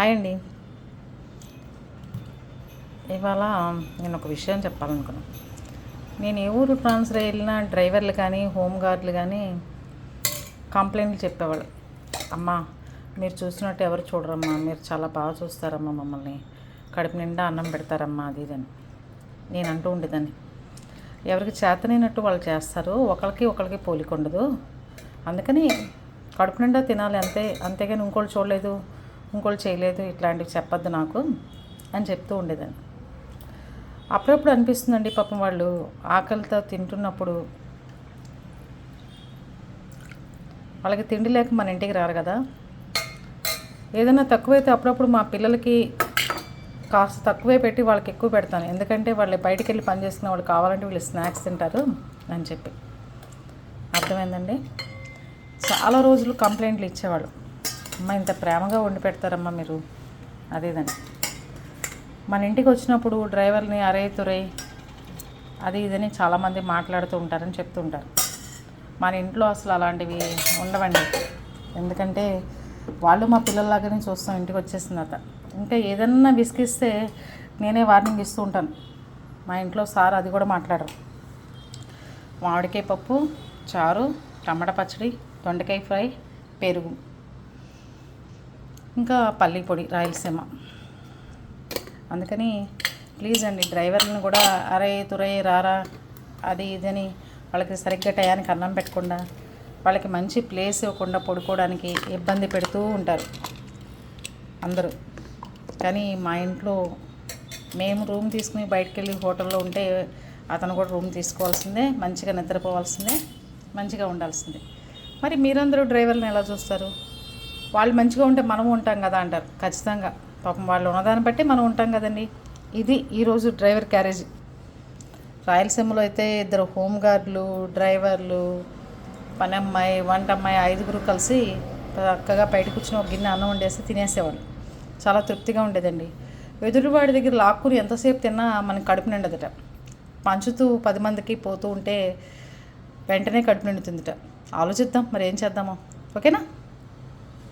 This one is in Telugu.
హాయ్ అండి. ఇవాళ నేను ఒక విషయం చెప్పాలనుకున్నాను. నేను ఏ ఊరు ట్రాన్స్ఫర్ వెళ్ళినా డ్రైవర్లు కానీ హోమ్ గార్డులు కానీ కంప్లైంట్లు చెప్పేవాళ్ళు. అమ్మా, మీరు చూసినట్టు ఎవరు చూడరమ్మా, మీరు చాలా బాగా చూస్తారమ్మా, మమ్మల్ని కడుపు నిండా అన్నం పెడతారమ్మా, అది ఇదని నేను అంటూ ఉండేదాన్ని. ఎవరికి చేతనైనట్టు వాళ్ళు చేస్తారు, ఒకరికి పోలిక ఉండదు, అందుకని కడుపు నిండా తినాలి అంతే, అంతేగాని ఇంకోళ్ళు చూడలేదు, ఇంకోళ్ళు చేయలేదు, ఇట్లాంటివి చెప్పొద్దు నాకు అని చెప్తూ ఉండేదాన్ని. అప్పుడప్పుడు అనిపిస్తుందండి, పాపం వాళ్ళు ఆకలితో తింటున్నప్పుడు వాళ్ళకి తిండి లేక మన ఇంటికి రారు కదా. ఏదైనా తక్కువైతే అప్పుడప్పుడు మా పిల్లలకి కాస్త తక్కువే పెట్టి వాళ్ళకి ఎక్కువ పెడతాను, ఎందుకంటే వాళ్ళు బయటికి వెళ్ళి పని చేసుకునే వాళ్ళు కావాలంటే వీళ్ళు స్నాక్స్ తింటారు అని చెప్పి. అర్థమైందండి. చాలా రోజులు కంప్లైంట్లు ఇచ్చేవాళ్ళు, అమ్మ ఇంత ప్రేమగా వండి పెడతారమ్మా మీరు, అదేదని. మన ఇంటికి వచ్చినప్పుడు డ్రైవర్ని అరే తురై అది ఇదని చాలామంది మాట్లాడుతూ ఉంటారని చెప్తుంటారు. మన ఇంట్లో అసలు అలాంటివి ఉండవండి, ఎందుకంటే వాళ్ళు మా పిల్లల్లాగానే చూస్తాం. ఇంటికి వచ్చేసిన తర్వాత ఇంకా ఏదన్నా విసిగిస్తే నేనే వార్నింగ్ ఇస్తూ ఉంటాను. మా ఇంట్లో సార్ అది కూడా మాట్లాడరు. మామిడికాయ పప్పు, చారు, టమాటా పచ్చడి, దొండకాయ ఫ్రై, పెరుగు, ఇంకా పల్లి పొడి, రాయలసీమ. అందుకని ప్లీజ్ అండి, డ్రైవర్లను కూడా అరే తురై రారా అది ఇదని వాళ్ళకి సరిగ్గా టయానికి అన్నం పెట్టకుండా, వాళ్ళకి మంచి ప్లేస్ ఇవ్వకుండా పడుకోవడానికి ఇబ్బంది పెడుతూ ఉంటారు అందరూ. కానీ మా ఇంట్లో మేము రూమ్ తీసుకుని బయటికి వెళ్ళి హోటల్లో ఉంటే అతను కూడా రూమ్ తీసుకోవాల్సిందే, మంచిగా నిద్రపోవాల్సిందే, మంచిగా ఉండాల్సిందే. మరి మీరందరూ డ్రైవర్లను ఎలా చూస్తారు? వాళ్ళు మంచిగా ఉంటే మనము ఉంటాం కదా అంటారు. ఖచ్చితంగా పాపం వాళ్ళు ఉన్నదాన్ని బట్టి మనం ఉంటాం కదండి. ఇది ఈరోజు డ్రైవర్ క్యారేజీ. రాయలసీమలో అయితే 2 హోమ్ గార్డులు, డ్రైవర్లు, పని అమ్మాయి, వంట అమ్మాయి, 5గురు కలిసి చక్కగా బయట కూర్చుని ఒక గిన్నె అన్నం వండేసి తినేసేవాళ్ళు. చాలా తృప్తిగా ఉండేదండి. ఎదురువాడి దగ్గర లాక్కుని ఎంతసేపు తిన్నా మనకి కడుపు నిండదట. పంచుతూ 10 మందికి పోతూ ఉంటే వెంటనే కడుపు నిండుతుందట. ఆలోచిద్దాం మరి ఏం చేద్దామో. ఓకేనా?